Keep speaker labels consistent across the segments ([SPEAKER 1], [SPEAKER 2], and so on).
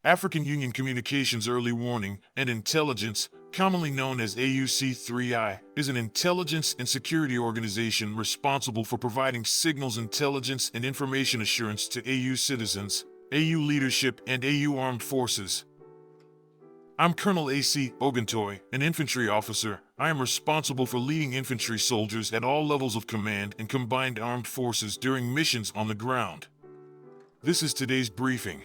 [SPEAKER 1] African Union Communications Early Warning and Intelligence, commonly known as AUC3I, is an intelligence and security organization responsible for providing signals intelligence and information assurance to AU citizens, AU leadership, and AU armed forces. I'm Colonel A.C. Oguntoye, an infantry officer. I am responsible for leading infantry soldiers at all levels of command and combined armed forces during missions on the ground. This is today's briefing.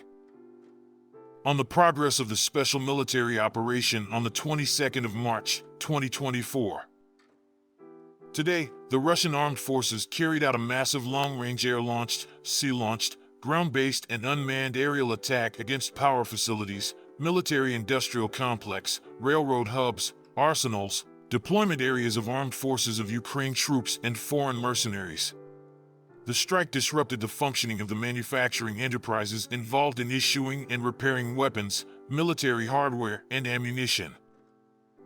[SPEAKER 1] On the progress of the special military operation on the 22nd of March, 2024. Today, the Russian armed forces carried out a massive long-range air-launched, sea-launched, ground-based and unmanned aerial attack against power facilities, military-industrial complex, railroad hubs, arsenals, deployment areas of armed forces of Ukraine troops and foreign mercenaries. The strike disrupted the functioning of the manufacturing enterprises involved in issuing and repairing weapons, military hardware, and ammunition.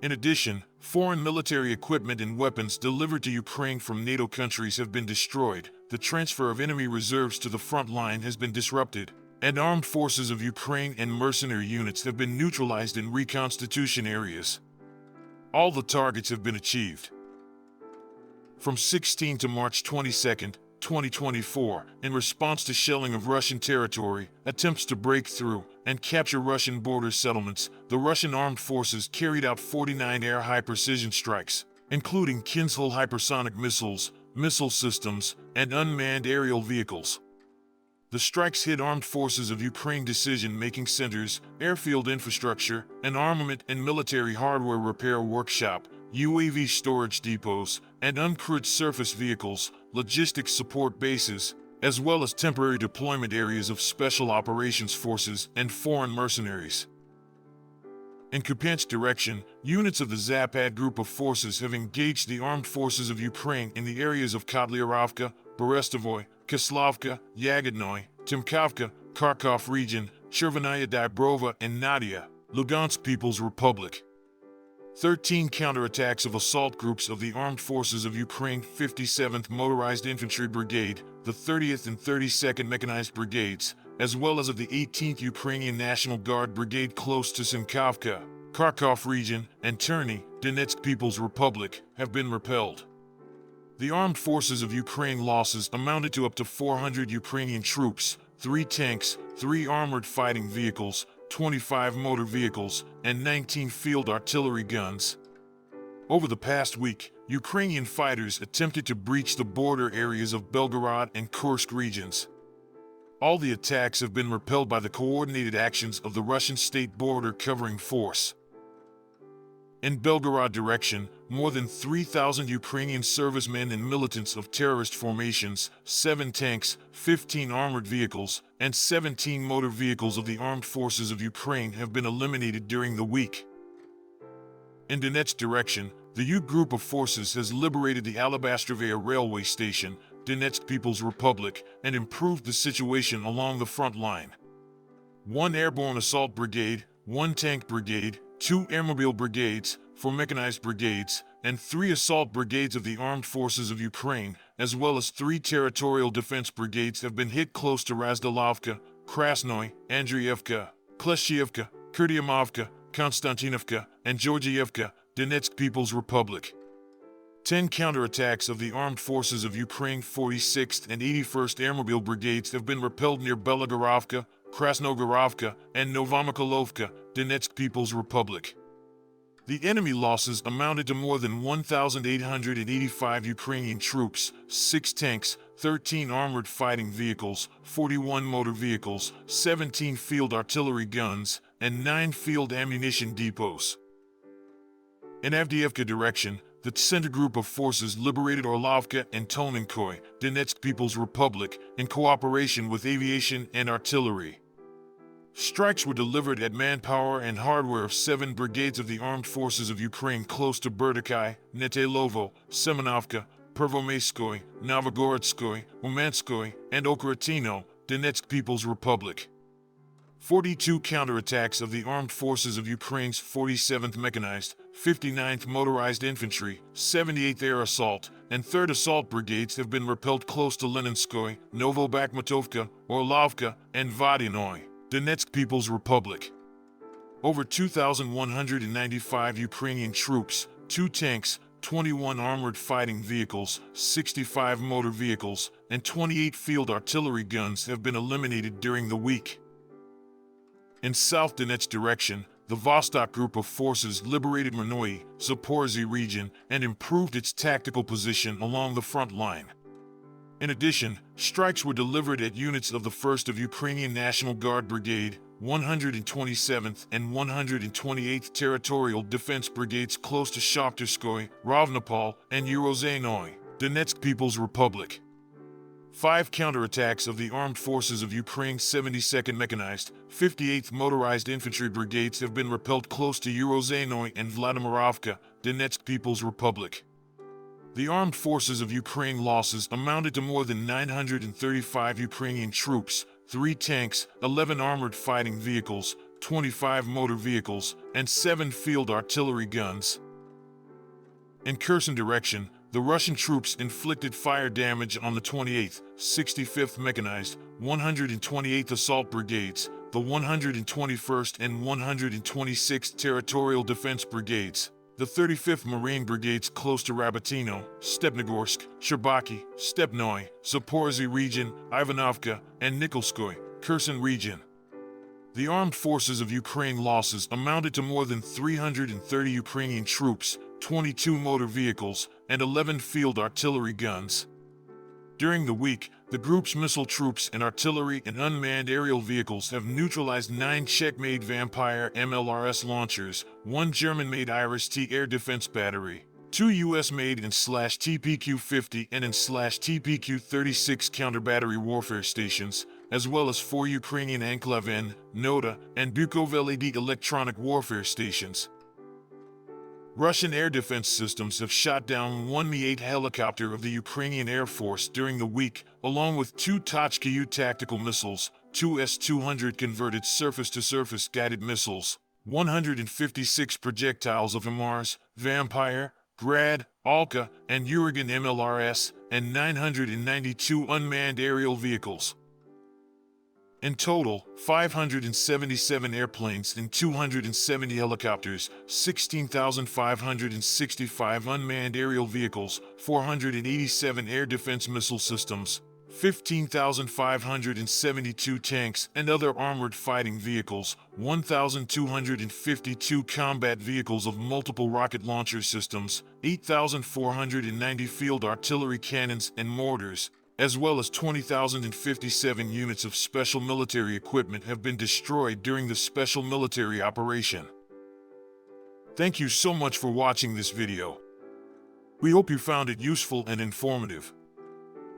[SPEAKER 1] In addition, foreign military equipment and weapons delivered to Ukraine from NATO countries have been destroyed, the transfer of enemy reserves to the front line has been disrupted, and armed forces of Ukraine and mercenary units have been neutralized in reconstitution areas. All the targets have been achieved. From 16 to March 22, 2024, in response to shelling of Russian territory, attempts to break through and capture Russian border settlements, the Russian armed forces carried out 49 air high-precision strikes, including Kinzhal hypersonic missiles, missile systems, and unmanned aerial vehicles. The strikes hit armed forces of Ukraine decision-making centers, airfield infrastructure, an armament and military hardware repair workshop, UAV storage depots, and uncrewed surface vehicles, logistics support bases, as well as temporary deployment areas of special operations forces and foreign mercenaries. In Kupiansk direction, units of the Zapad group of forces have engaged the armed forces of Ukraine in the areas of Kotlyarevka, Berestovoy, Kislavka, Yagodnoye, Timkovka, Kharkov region, Chervenaya Dybrova, and Nadia, Lugansk People's Republic. 13 counterattacks of assault groups of the Armed Forces of Ukraine 57th Motorized Infantry Brigade, the 30th and 32nd Mechanized Brigades, as well as of the 18th Ukrainian National Guard Brigade close to Simkovka, Kharkov region, and Terny, Donetsk People's Republic, have been repelled. The armed forces of Ukraine losses amounted to up to 400 Ukrainian troops, 3 tanks, 3 armored fighting vehicles, 25 motor vehicles, and 19 field artillery guns. Over the past week, Ukrainian fighters attempted to breach the border areas of Belgorod and Kursk regions. All the attacks have been repelled by the coordinated actions of the Russian State Border Covering Force. In Belgorod direction, more than 3,000 Ukrainian servicemen and militants of terrorist formations, 7 tanks, 15 armored vehicles, and 17 motor vehicles of the armed forces of Ukraine have been eliminated during the week. In Donetsk direction, the U group of forces has liberated the Alabastrovaya railway station, Donetsk People's Republic, and improved the situation along the front line. 1 airborne assault brigade, 1 tank brigade, 2 airmobile brigades, 4 mechanized brigades, and 3 assault brigades of the armed forces of Ukraine, as well as 3 territorial defense brigades have been hit close to Razdalovka, Krasnoy, Andriivka, Kleshchiivka, Kurdiamovka, Konstantinovka, and Georgievka, Donetsk People's Republic. 10 counterattacks of the armed forces of Ukraine 46th and 81st Airmobile Brigades have been repelled near Belagorovka, Krasnogorovka, and Novomykolovka, Donetsk People's Republic. The enemy losses amounted to more than 1,885 Ukrainian troops, 6 tanks, 13 armored fighting vehicles, 41 motor vehicles, 17 field artillery guns, and 9 field ammunition depots. In Avdiivka direction, the center group of forces liberated Orlovka and Tonenkoy, Donetsk People's Republic, in cooperation with aviation and artillery. Strikes were delivered at manpower and hardware of 7 brigades of the armed forces of Ukraine close to Berdikai, Netelovo, Semenovka, Pervomeyskoy, Novogorodskoy, Umanskoy, and Okhotino, Donetsk People's Republic. 42 counterattacks of the armed forces of Ukraine's 47th Mechanized, 59th Motorized Infantry, 78th Air Assault, and 3rd Assault Brigades have been repelled close to Leninskoy, Novobakhmutovka, Orlovka, and Vodyanoy, Donetsk People's Republic. Over 2,195 Ukrainian troops, 2 tanks, 21 armored fighting vehicles, 65 motor vehicles, and 28 field artillery guns have been eliminated during the week. In South Donetsk direction, the Vostok group of forces liberated Mernoye, Zaporizhzhia region and improved its tactical position along the front line. In addition, strikes were delivered at units of the 1st of Ukrainian National Guard Brigade, 127th and 128th Territorial Defense Brigades close to Shakhtarskoye, Rovnopol, and Urozhnoye, Donetsk People's Republic. 5 counterattacks of the Armed Forces of Ukraine's 72nd Mechanized, 58th Motorized Infantry Brigades have been repelled close to Urozhnoye and Vladimirovka, Donetsk People's Republic. The Armed Forces of Ukraine losses amounted to more than 935 Ukrainian troops, 3 tanks, 11 armored fighting vehicles, 25 motor vehicles, and 7 field artillery guns. In Kherson direction, the Russian troops inflicted fire damage on the 28th, 65th Mechanized, 128th Assault Brigades, the 121st and 126th Territorial Defense Brigades, the 35th Marine Brigades close to Rabatino, Stepnogorsk, Sherbaki, Stepnoy, Zaporizhzhia region, Ivanovka, and Nikolskoye, Kherson region. The Armed Forces of Ukraine losses amounted to more than 330 Ukrainian troops, 22 motor vehicles, and 11 field artillery guns. During the week, the group's missile troops and artillery and unmanned aerial vehicles have neutralized 9 Czech-made Vampire MLRS launchers, 1 German-made Iris-T air defense battery, 2 US-made /TPQ-50 and /TPQ-36 counter-battery warfare stations, as well as 4 Ukrainian Anklev N, Nota, and Bukovled electronic warfare stations. Russian air defense systems have shot down 1 Mi-8 helicopter of the Ukrainian Air Force during the week, along with 2 Tochka-U tactical missiles, 2 S-200 converted surface-to-surface guided missiles, 156 projectiles of HIMARS, Vampire, Grad, Alka, and Uragan MLRS, and 992 unmanned aerial vehicles. In total, 577 airplanes and 270 helicopters, 16,565 unmanned aerial vehicles, 487 air defense missile systems, 15,572 tanks and other armored fighting vehicles, 1,252 combat vehicles of multiple rocket launcher systems, 8,490 field artillery cannons and mortars, as well as 20,057 units of special military equipment have been destroyed during the special military operation. Thank you so much for watching this video. We hope you found it useful and informative.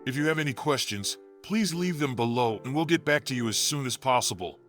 [SPEAKER 1] If you have any questions, please leave them below and we'll get back to you as soon as possible.